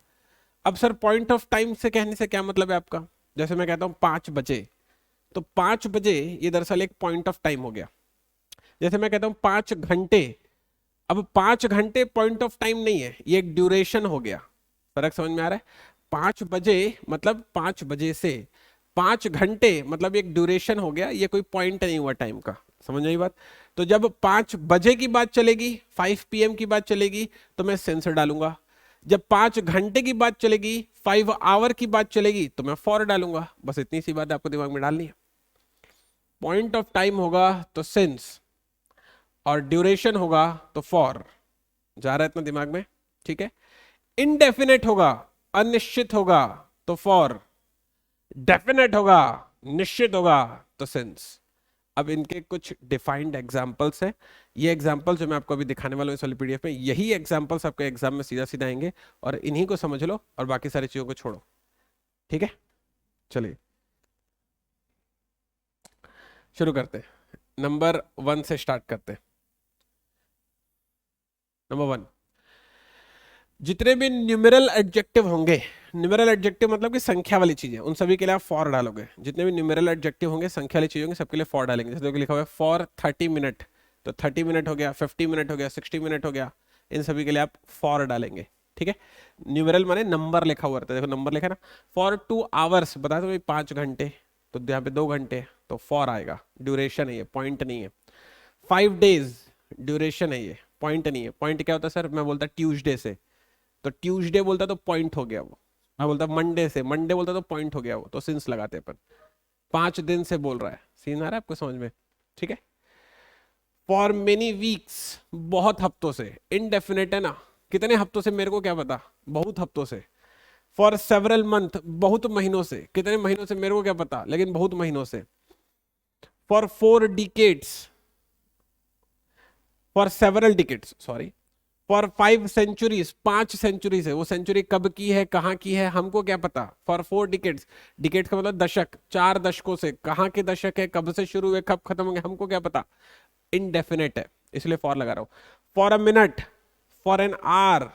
अब सर पॉइंट ऑफ टाइम से कहने से क्या मतलब है आपका? जैसे मैं कहता हूं 5 बजे, तो 5 बजे ये दरअसल एक पॉइंट ऑफ टाइम हो गया। जैसे मैं कहता हूं 5 घंटे, अब 5 घंटे पॉइंट ऑफ टाइम नहीं है, ये एक ड्यूरेशन हो गया। फर्क समझ में आ रहा है? 5 बजे मतलब 5 बजे से, 5 घंटे मतलब एक ड्यूरेशन हो गया, ये कोई पॉइंट नहीं हुआ टाइम का। समझ आई बात? तो जब 5 बजे की बात चलेगी, 5 PM की बात चलेगी, तो मैं सेंसर डालूंगा। जब 5 घंटे की बात चलेगी, 5 आवर की बात चलेगी, तो मैं फॉर डालूंगा। बस इतनी सी बात आपको दिमाग में डालनी है। पॉइंट ऑफ टाइम होगा तो सिंस, और ड्यूरेशन होगा तो फॉर। जा रहा है इतना दिमाग में? ठीक है, इनडेफिनेट होगा, अनिश्चित होगा, तो फॉर, डेफिनेट होगा, निश्चित होगा, तो सिंस। अब इनके कुछ डिफाइंड एग्जाम्पल्स हैं। ये एग्जाम्पल जो मैं आपको अभी दिखाने वाला हूं इस वाली PDF में, यही एग्जाम्पल्स आपके एग्जाम में सीधा सीधा आएंगे, और इन्हीं को समझ लो और बाकी सारी चीजों को छोड़ो। ठीक है, चलिए शुरू करते हैं। नंबर 1 से स्टार्ट करते हैं। नंबर 1, जितने भी न्यूमेरल एडजेक्टिव होंगे, न्यूमेरल एडजेक्टिव मतलब कि संख्या वाली चीजें, उन सभी के लिए आप फॉर डालोगे। जितने भी न्यूमेरल एडजेक्टिव होंगे, संख्या वाली चीजें होंगी, सबके लिए फॉर डालेंगे। जैसे लिखा हुआ है फॉर 30 मिनट, तो 30 मिनट हो गया, 50 मिनट हो गया, 60 मिनट हो गया, इन सभी के लिए आप फॉर डालेंगे। ठीक है, न्यूमेरल माने नंबर लिखा हुआ रहता है, देखो नंबर लिखा ना। फॉर 2 आवर्स बता दो भाई 5 घंटे, तो यहाँ पे 2 घंटे, तो फॉर आएगा, ड्यूरेशन है ये, पॉइंट नहीं है। 5 days ड्यूरेशन है, ये पॉइंट नहीं है। पॉइंट क्या होता है सर, मैं बोलता ट्यूसडे से, तो ट्यूसडे बोलता तो पॉइंट हो गया वो। मैं बोलता मंडे से, मंडे बोलता तो पॉइंट हो गया वो, तो सिंस लगाते अपन। 5 दिन से बोल रहा है, सीन आ रहा है आपको समझ में? ठीक है। फॉर मेनी वीक्स, बहुत हफ्तों से। इनडेफिनेट है ना, कितने हफ्तों से मेरे को क्या पता, बहुत हफ्तों से। फॉर सेवरल मंथ, बहुत महीनों से। कितने महीनों से मेरे को क्या पता, लेकिन बहुत महीनों से। For 4 decades, for several decades sorry. For 5 centuries, 5 centuries है, वो सेंचुरी कब की है, कहाँ की है, हमको क्या पता। फॉर 4 डिकेट्स, डिकेट का मतलब दशक, 4 दशकों से। कहाँ के दशक है, कब से शुरू हुए, कब खत्म होंगे, हमको क्या पता। इनडेफिनेट है, इसलिए फॉर लगा रहा हूं। For a minute, for an hour,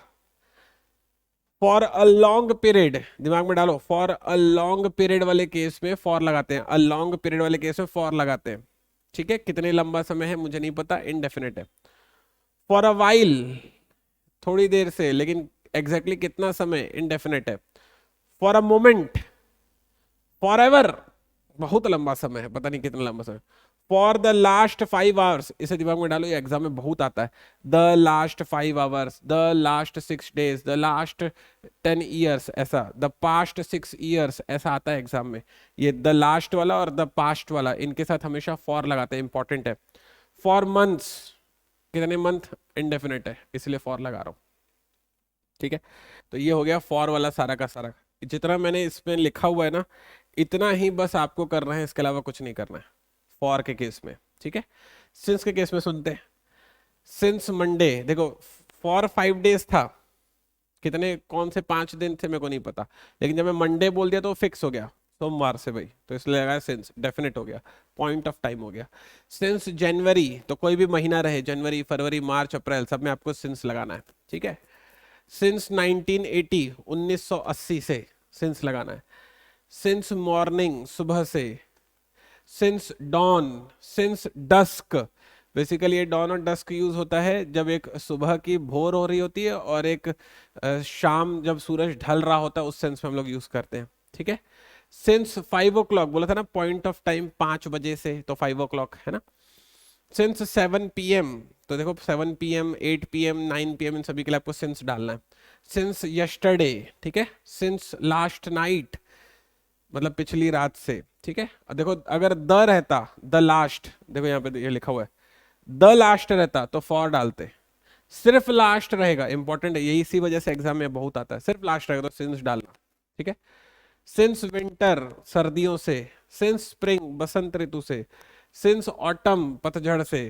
for a long period, दिमाग में डालो। फॉर अ लॉन्ग पीरियड वाले केस में फॉर लगाते हैं, अ लॉन्ग पीरियड वाले केस में फॉर लगाते हैं। ठीक है, कितने लंबा समय है मुझे नहीं पता, इनडेफिनेट है। फॉर अ वाइल, थोड़ी देर से, लेकिन एग्जैक्टली कितना समय, इनडेफिनेट है। For a moment, for ever, बहुत लंबा समय है, पता नहीं कितना लंबा समय। फॉर द लास्ट 5 आवर्स, इसे दिमाग में डालो, ये एग्जाम में बहुत आता है। The last 5 hours, the last 6 days, the last 10 years, ऐसा। द पास्ट 6 ईयर्स, ऐसा आता है एग्जाम में। ये द लास्ट वाला और द पास्ट वाला, इनके साथ हमेशा फॉर लगाते हैं, इंपॉर्टेंट है। फॉर मंथ्स, कितने मंथ, इनडेफिनेट है, इसलिए फॉर लगा रहा हूं। ठीक है, तो ये हो गया फॉर वाला सारा का सारा। जितना मैंने इसमें लिखा हुआ है ना, इतना ही बस आपको करना है, इसके अलावा कुछ नहीं करना है फॉर के केस में। ठीक है, सिंस के केस में सुनते हैं। सिंस मंडे, देखो फॉर 5 डेज था, कितने कौन से 5 दिन थे मेरे को नहीं पता, लेकिन जब मैं मंडे बोल दिया तो फिक्स हो गया, सोमवार से भाई, तो इसलिए लगाया सिंस, डेफिनेट हो गया, पॉइंट ऑफ टाइम हो गया। सिंस जनवरी, तो कोई भी महीना रहे, जनवरी, फरवरी, मार्च, अप्रैल, सब में आपको सिंस लगाना है। ठीक है। सिंस 1980, 1980 से सिंस लगाना है। सिंस मॉर्निंग, सुबह से। Since dawn, since dusk, basically ये डॉन और डस्क यूज होता है जब एक सुबह की भोर हो रही होती है और एक शाम जब सूरज ढल रहा होता है, उस सेंस में हम लोग यूज करते हैं। ठीक है। सिंस 5 o'clock, बोला था ना पॉइंट ऑफ टाइम 5 बजे से, तो 5 o'clock है ना। सिंस 7 PM, तो देखो 7 PM, 8 PM, 9 PM, इन सभी के लिए आपको सिंस डालना है। सिंस यस्टरडे, ठीक है। सिंस लास्ट नाइट, मतलब पिछली रात से। ठीक है, अब देखो अगर द रहता, द लास्ट, देखो यहाँ पे ये लिखा हुआ है, द लास्ट रहता तो फॉर डालते। सिर्फ लास्ट रहेगा, इंपॉर्टेंट है, यही इसी वजह से एग्जाम में बहुत आता है, सिर्फ लास्ट रहेगा तो सिंस डालना। ठीक है। सिंस विंटर, सर्दियों से। सिंस स्प्रिंग, बसंत ऋतु से। सिंस ऑटम, पतझड़ से।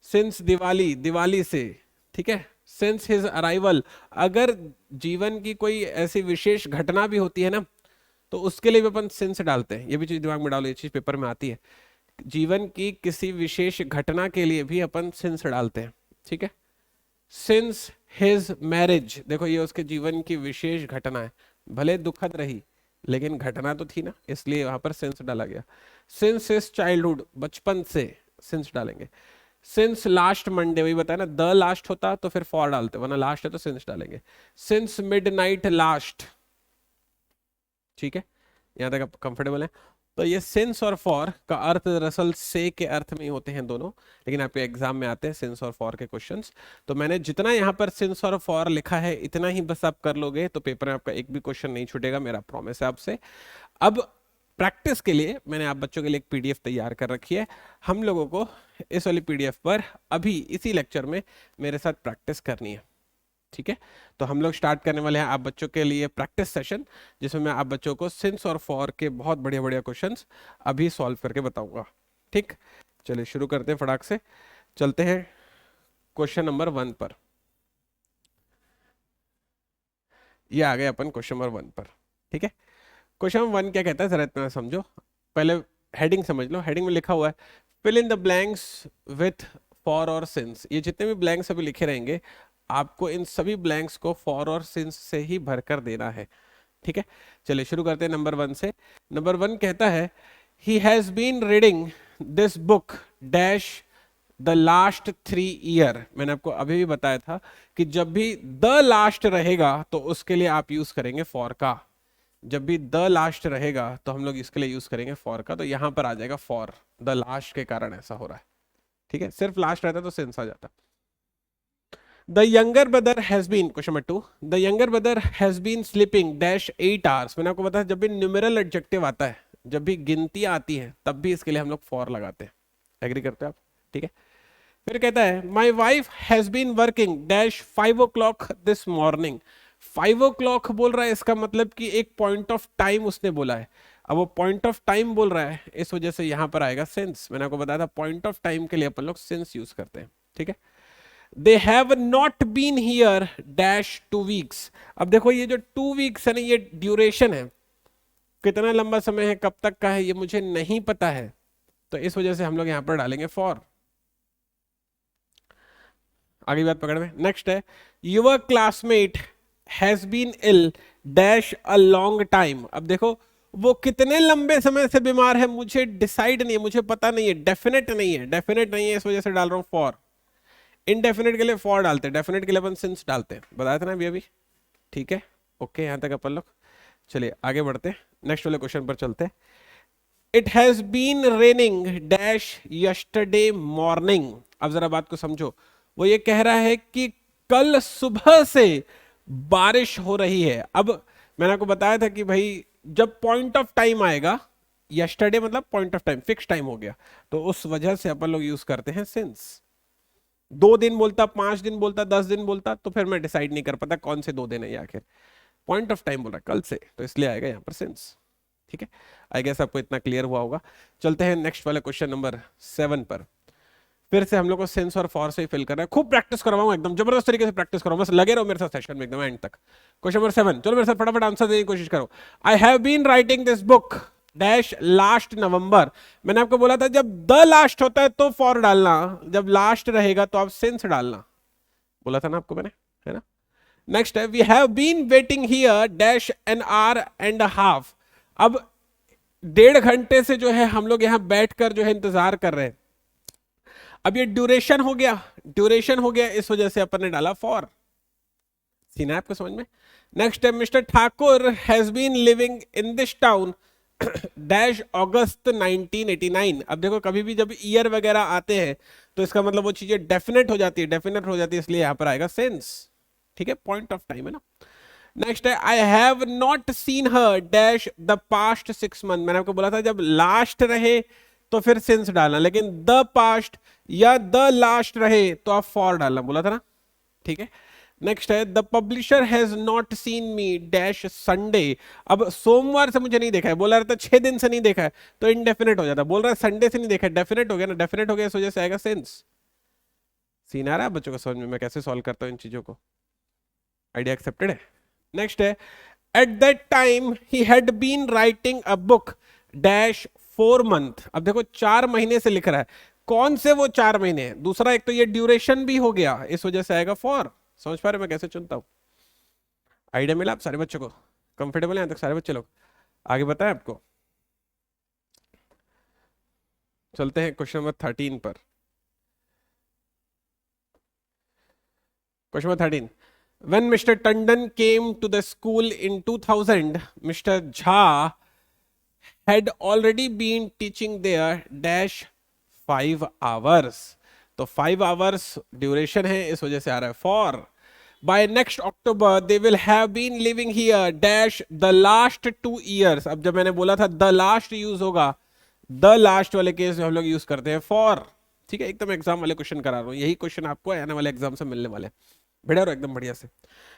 सिंस दिवाली, दिवाली से। ठीक है। सिंस हिज अराइवल, अगर जीवन की कोई ऐसी विशेष घटना भी होती है ना, तो उसके लिए भी अपन सिंस डालते हैं, ये भी चीज दिमाग में डालो, ये चीज पेपर में आती है। जीवन की किसी विशेष घटना के लिए भी अपन सिंस डालते हैं। ठीक है। सिंस हिज मैरिज, देखो ये उसके जीवन की विशेष घटना है, भले दुखद रही लेकिन घटना तो थी ना, इसलिए वहां पर सिंस डाला गया। सिंस हिज चाइल्डहुड, बचपन से सिंस डालेंगे। सिंस लास्ट मंडे, वही बताया ना, द लास्ट होता तो फिर फॉर डालते, वरना लास्ट है तो सिंस डालेंगे। सिंस मिडनाइट लास्ट, ठीक है, यहाँ तक आप कंफर्टेबल है। तो ये सिंस और फॉर का अर्थ दरअसल से के अर्थ में ही होते हैं दोनों, लेकिन आपके एग्जाम में आते हैं सिंस और फॉर के क्वेश्चंस। तो मैंने जितना यहाँ पर सिंस और फॉर लिखा है, इतना ही बस आप कर लोगे तो पेपर में आपका एक भी क्वेश्चन नहीं छूटेगा, मेरा प्रॉमिस है आपसे। अब प्रैक्टिस के लिए मैंने आप बच्चों के लिए एक पीडीएफ तैयार कर रखी है। हम लोगों को इस वाली पीडीएफ पर अभी इसी लेक्चर में मेरे साथ प्रैक्टिस करनी है। ठीक है, तो हम लोग स्टार्ट करने वाले हैं आप बच्चों के लिए प्रैक्टिस सेशन, जिसमें मैं आप बच्चों को सिंस और फॉर के बहुत बढ़िया बढ़िया क्वेश्चंस अभी सॉल्व करके बताऊंगा। ठीक, चलिए शुरू करते हैं फटाक से, चलते हैं क्वेश्चन नंबर 1 पर। ये आ गए अपन क्वेश्चन नंबर 1 पर। ठीक है, क्वेश्चन नंबर 1 क्या कहता है, जरा इतना समझो। पहले हेडिंग समझ लो, हेडिंग में लिखा हुआ है fill in the blanks with for और सिंस। ये जितने भी ब्लैंक्स अभी लिखे रहेंगे, आपको इन सभी ब्लैंक्स को फॉर और सिंस से ही भरकर देना है। ठीक है, चलिए शुरू करते हैं नंबर 1 से। नंबर 1 कहता है he has been reading this book dash the last 3 year. मैंने आपको अभी भी बताया था कि जब भी द लास्ट रहेगा तो उसके लिए आप यूज करेंगे फॉर का। जब भी द लास्ट रहेगा तो हम लोग इसके लिए यूज करेंगे फॉर का, तो यहां पर आ जाएगा फॉर, द लास्ट के कारण ऐसा हो रहा है। ठीक है, सिर्फ लास्ट रहता तो सिंस आ जाता। The younger brother has been, question number 2, the younger brother has been sleeping dash 8 hours. मैंने आपको बताया जब भी न्यूमेरल एडजेक्टिव आता है, जब भी गिनती आती है, तब भी इसके लिए हम लोग फॉर लगाते हैं। एग्री करते हैं आप? ठीक है। फिर कहता है my wife has been working dash 5 o'clock this morning. 5 o'clock बोल रहा है, इसका मतलब कि एक पॉइंट ऑफ टाइम उसने बोला है। अब वो पॉइंट ऑफ टाइम बोल रहा है, इस वजह से यहां पर आएगा सिंस। मैंने आपको बताया था पॉइंट ऑफ टाइम के लिए अपन लोग सिंस यूज करते हैं। ठीक है। They have not been here dash 2 weeks। अब देखो ये जो 2 weeks है ना, ये ड्यूरेशन है, कितना लंबा समय है, कब तक का है, ये मुझे नहीं पता है, तो इस वजह से हम लोग यहां पर डालेंगे फॉर। आगे बात पकड़ में। नेक्स्ट है your classmate has been ill dash a long time. अब देखो वो कितने लंबे समय से बीमार है, मुझे डिसाइड नहीं है, मुझे पता नहीं है, डेफिनेट नहीं है, डेफिनेट नहीं है, इस वजह से डाल रहा हूं फॉर। इनडेफिनेट के लिए फॉर डालते हैं, डेफिनेट के लिए अपन सिंस डालते हैं, बताया था ना अभी अभी। ठीक है, ओके, यहां तक अपन लोग। चलिए आगे बढ़ते हैं, नेक्स्ट वाले क्वेश्चन पर चलते हैं। It has been raining dash yesterday morning. अब जरा बात को समझो, वो ये कह रहा है कि कल सुबह से बारिश हो रही है। अब मैंने आपको बताया था कि भाई जब पॉइंट ऑफ टाइम आएगा, यस्टरडे मतलब point of time, fix time हो गया, तो उस वजह से अपन लोग यूज करते हैं सिंस। 2 दिन बोलता, 5 दिन बोलता, 10 दिन बोलता, तो फिर मैं डिसाइड नहीं कर पाता कौन से 2 दिन है ये। आखिर पॉइंट ऑफ टाइम बोल रहा है कल से, तो इसलिए आएगा यहाँ पर सिंस। ठीक है, आई गेस आपको इतना क्लियर हुआ होगा। चलते हैं नेक्स्ट वाले क्वेश्चन नंबर 7 पर। फिर से हम लोग को सेंस और फॉर से ही फिल करना है। खूब प्रैक्टिस करवाऊंगा, एकदम जबरदस्त तरीके से प्रैक्टिस कराऊंगा, बस लगे रहो मेरे साथ सेशन में एकदम एंड तक। क्वेश्चन नंबर 7, चलो मेरे साथ फटाफट आंसर देने की कोशिश करो। I have been writing this book dash last November. मैंने आपको बोला था जब द लास्ट होता है तो फॉर डालना, जब लास्ट रहेगा तो आप सिंस डालना, बोला था ना आपको मैंने, है ना। नेक्स्ट है we have been waiting here dash an hour and half. अब 1.5 घंटे से जो है हम लोग यहाँ बैठकर जो है इंतजार कर रहे हैं। अब ये ड्यूरेशन हो गया, ड्यूरेशन हो गया, इस वजह से अपन ने डाला फॉर। सीन है आपको समझ में। नेक्स्ट है mister Thakur has been living in this town dash August 1989। अब देखो कभी भी जब ईयर वगैरह आते हैं तो इसका मतलब वो चीजें डेफिनेट हो जाती है, डेफिनेट हो जाती है, इसलिए यहां पर आएगा सेंस। ठीक है, पॉइंट ऑफ टाइम है ना। नेक्स्ट है I have not seen her dash the past 6 months। मैंने आपको बोला था जब लास्ट रहे तो फिर सिंस डालना, लेकिन द पास्ट या द लास्ट रहे तो आप फॉर डालना, बोला था ना। ठीक है। नेक्स्ट है the publisher has not seen me dash Sunday. अब सोमवार से मुझे नहीं देखा है, बोला रहता 6 दिन से नहीं देखा है, तो इनडेफिनेट हो जाता, बोल रहा है संडे से नहीं देखा है, डेफिनेट हो गया ना, डेफिनेट हो गया, इस वजह से आएगा सेंस। सीन आ रहा है बच्चों को समझ में, मैं कैसे सॉल्व करता हूँ इन चीजों को, आइडिया एक्सेप्टेड है। नेक्स्ट है at that time he had been writing a book dash 4 months। अब देखो 4 महीने से लिख रहा है, कौन से वो 4 महीने हैं, दूसरा एक तो ये ड्यूरेशन भी हो गया, इस वजह से आएगा फॉर। समझ पा रहे मैं कैसे चुनता हूं, आइडिया मिला आप सारे बच्चों को, कंफर्टेबल है यहां तक सारे बच्चे लोग? आगे बताएं आपको, चलते हैं क्वेश्चन नंबर 13 पर। Question number 13, when Mr. Tandon came to the school in 2000, Mr. Jha had already been teaching there dash 5 hours। तो 5 hours ड्यूरेशन है, इस वजह से आ रहा है for. By next October they will have been living here dash the last 2 years। अब जब मैंने बोला था द लास्ट यूज होगा, द लास्ट वाले केस में हम लोग यूज करते हैं फॉर। ठीक है, एकदम एग्जाम वाले क्वेश्चन करा रहा हूँ, यही क्वेश्चन आपको आने वाले एग्जाम से मिलने वाले हैं, बढ़िया रहो एकदम बढ़िया से।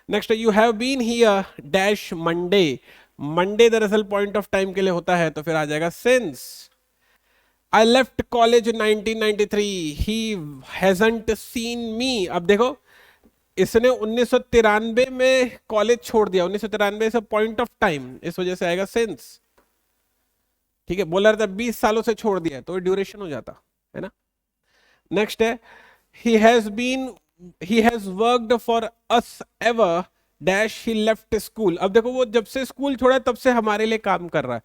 Next you have been here dash Monday. Monday दरअसल पॉइंट ऑफ टाइम के लिए होता है, तो फिर आ जाएगा since. I left college 1993, he hasn't seen me. अब देखो इसने 1993 में कॉलेज छोड़ दिया, 1993 से पॉइंट ऑफ टाइम, इस वजह से आएगा सिंस। ठीक है, बोला रहता 20 सालों से छोड़ दिया तो ड्यूरेशन हो जाता है ना। नेक्स्ट है he has been he has worked for us ever dash he left school। अब देखो वो जब से स्कूल छोड़ा तब से हमारे लिए काम कर रहा है,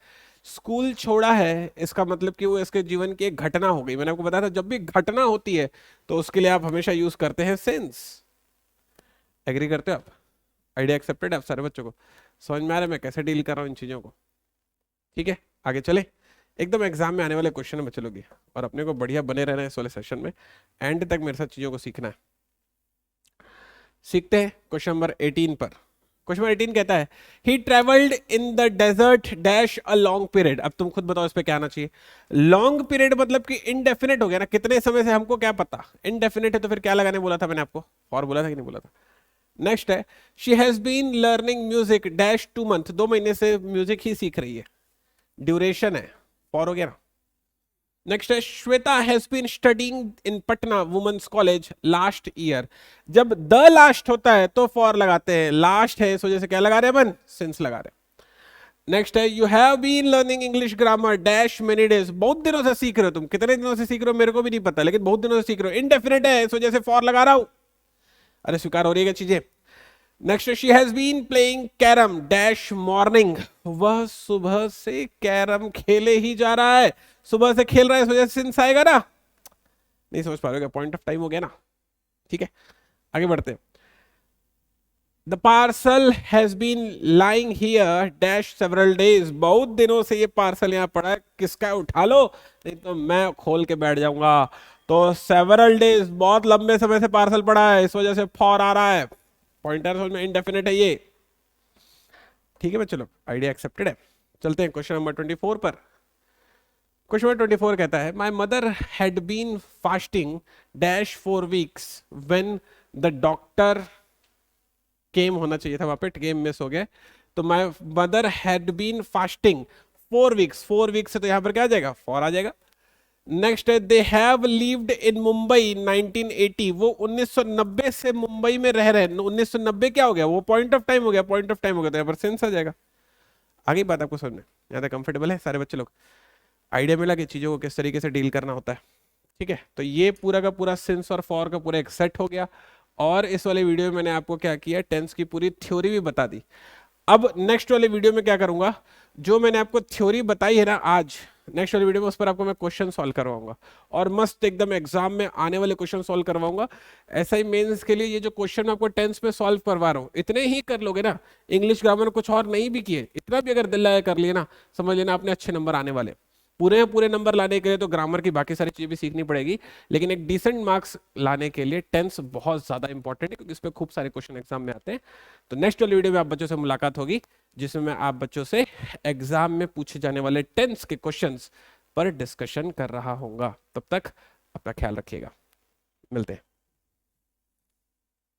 स्कूल छोड़ा है इसका मतलब कि वो इसके जीवन की एक घटना हो गई। मैंने आपको बताया था जब भी घटना होती है तो उसके लिए आप हमेशा यूज करते हैं सिंस। एग्री करते हो आप? आइडिया एक्सेप्टेड है आप सारे बच्चों को? समझ में आ रहा है मैं कैसे डील कर रहा हूँ इन चीजों को? ठीक है, आगे चले। एकदम एग्जाम में आने वाले क्वेश्चन है बच्चे लोग ये, और अपने को बढ़िया बने रहना है इस वाले सेशन में, एंड तक मेरे साथ चीजों को सीखना है। सीखते हैं क्वेश्चन नंबर 18 पर। क्वेश्चन नंबर 18 कहता है he travelled in the desert dash a long period. अब तुम खुद बताओ इस पे क्या आना चाहिए। लॉन्ग पीरियड मतलब कि इनडेफिनेट हो गया ना, कितने समय से हमको क्या पता, इनडेफिनेट है तो फिर क्या लगाने बोला था मैंने आपको, फॉर बोला था कि नहीं बोला था। नेक्स्ट है she has been learning music dash 2 month, 2 महीने से म्यूजिक ही सीख रही है, ड्यूरेशन है, फॉर हो गया ना। नेक्स्ट है Shweta has been studying in Patna women's college last year. जब द लास्ट होता है तो फॉर लगाते हैं, लास्ट है इस वजह से क्या लगा रहे हैं अपन, सिंस लगा रहे हैं। नेक्स्ट है you have been learning English grammar dash many days, बहुत दिनों से सीख रहे हो तुम, कितने दिनों से सीख रहे हो मेरे को भी नहीं पता, लेकिन बहुत दिनों से सीख रहे हो, इनडेफिनेट है इस वजह से फॉर लगा रहा हूं। अरे स्वीकार हो रही है चीजें। Next she has been playing carrom dash morning, वह सुबह से कैरम खेले ही जा रहा है, सुबह से खेल रहा है इस वजह से सिंस आएगा ना, नहीं समझ पा रहे हो क्या, पॉइंट ऑफ टाइम हो गया ना। ठीक है आगे बढ़ते हैं। The parcel has been lying here dash several days, बहुत दिनों से ये पार्सल यहाँ पड़ा है, किसका है उठा लो नहीं तो मैं खोल के बैठ जाऊंगा। तो सेवरल डेज बहुत लंबे समय से पार्सल पड़ा है इस वजह से फॉर आ रहा है, पॉइंटर समझ में, इनडेफिनेट है ये। ठीक है बच्चों लोग, आइडिया एक्सेप्टेड है। चलते हैं क्वेश्चन नंबर 24 पर। क्वेश्चन नंबर 24 कहता है my mother had been fasting dash 4 weeks when the doctor came, होना चाहिए था वहां पे, गेम मिस हो गया। तो my mother had been fasting 4 weeks, 4 weeks से तो यहां पर क्या आ जाएगा, फॉर आ जाएगा। नेक्स्ट है they have lived in Mumbai 1980, वो 1990 से मुंबई में रह रहे हैं, 1990 क्या हो गया, वो पॉइंट ऑफ टाइम हो गया, पॉइंट ऑफ टाइम हो गया तो यहाँ पर सेंस आ जाएगा। आगे बात आपको समझ में, यहाँ तक कंफर्टेबल है सारे बच्चे लोग, आइडिया मिला कि चीजों को किस तरीके से डील करना होता है। ठीक है तो ये पूरा का पूरा सिंस और फॉर का पूरा एक सेट हो गया, और इस वाले वीडियो में मैंने आपको क्या किया, टेंस की पूरी थ्योरी भी बता दी। अब नेक्स्ट वाले वीडियो में क्या करूंगा, जो मैंने आपको थ्योरी बताई है ना आज, नेक्स्ट वाले वीडियो में उस पर आपको मैं क्वेश्चन सॉल्व करवाऊंगा, और मस्त एकदम एग्जाम में आने वाले क्वेश्चन सॉल्व करवाऊंगा। ऐसा ही मेंस के लिए ये जो क्वेश्चन आपको टेंस में सॉल्व करवा रहा हूँ, इतने ही कर लोगे ना, इंग्लिश ग्रामर कुछ और नहीं भी किए, इतना भी अगर दिल लगा कर लिए ना, समझ लेना आपने अच्छे नंबर आने वाले। पूरे पूरे नंबर लाने के लिए तो ग्रामर की बाकी सारी चीजें भी सीखनी पड़ेगी, लेकिन एक डिसेंट मार्क्स लाने के लिए टेंस बहुत ज्यादा इंपॉर्टेंट है, क्योंकि इस पे खूब सारे क्वेश्चन एग्जाम में आते हैं। तो नेक्स्ट वाली वीडियो में आप बच्चों से मुलाकात होगी, जिसमें मैं आप बच्चों से एग्जाम में पूछे जाने वाले टेंस के क्वेश्चंस पर डिस्कशन कर रहा हूंगा। तब तक अपना ख्याल रखिएगा, मिलते हैं।